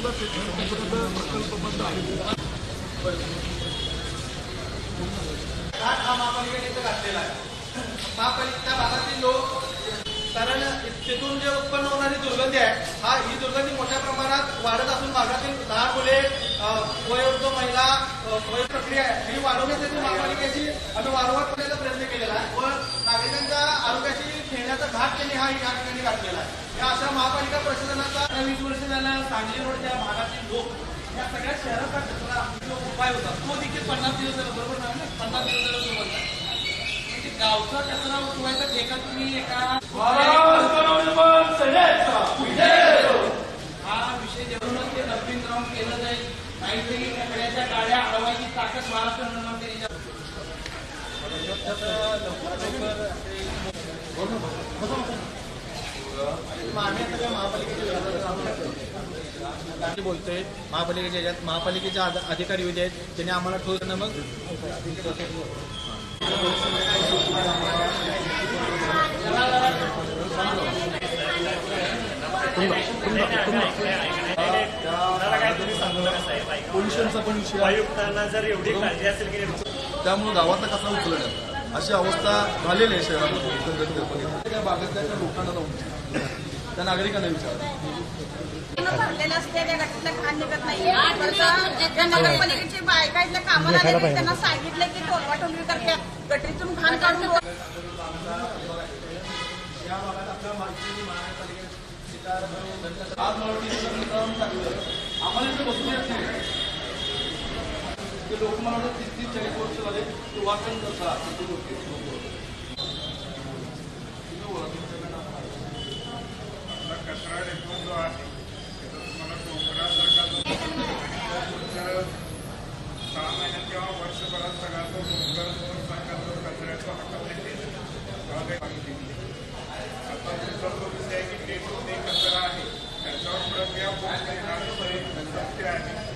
सुद्धा प्रकल्प बंद आहे. हा महापालिकेने इथं घातलेला आहे. महापालिका भागातील लोक कारण तिथून जे उत्पन्न होणारी दुर्गंधी आहे ही दुर्गंधी मोठ्या प्रमाणात वाढत असून भागातील लहान मुले वयोवृद्ध महिला प्रक्रिया आहे ही वाढवण्यासाठी महापालिकेची आम्ही वारंवार करण्याचा प्रयत्न केलेला आहे व नागरिकांच्या आरोग्याशी खेळण्याचा घाट त्यांनी या ठिकाणी घातलेला आहे. या अशा महापालिका प्रशासनाचा 20 वर्ष झाला सांगली रोडच्या भागातील लोक या सगळ्या शहराचा कचरा उपाय होता तो देखील 50 दिवस झाला बरोबर ना 50 दिवस झाला सुरुवात आहे. गावचा कचरा उठवायचा ठेका तुम्ही एका हा विषय जेवढूनच ते डम्पिंग ग्राउंड केलं जाईल काहीतरी कचऱ्याच्या गाड्या अडवायची ताकद महाराष्ट्र महापालिकेचे बोलतोय महापालिकेच्या याच्यात महापालिकेचे अधिकारी होते आहेत त्यांनी आम्हाला ठोस मग पोल्युशनचा पण विषय आयुक्तांना जर एवढी काळजी असेल की त्यामुळे गावातला कसा उचलण्यात अशी अवस्था झालेली आहे शहरामध्ये. त्या भागातल्या लोकांना जाऊन त्या नागरिकांना विचार भरलेलं असते त्या गटातलं घाण निघत नाही. नगरपालिकेची बायका इथल्या कामाला आले त्यांना सांगितलं की टोलवाटोलवी करते गटरीतून घाण काढून आम्हाला बसून येत नाही ते लोक मला 30-40 वर्ष झाले ते वाचन करतात. कचरा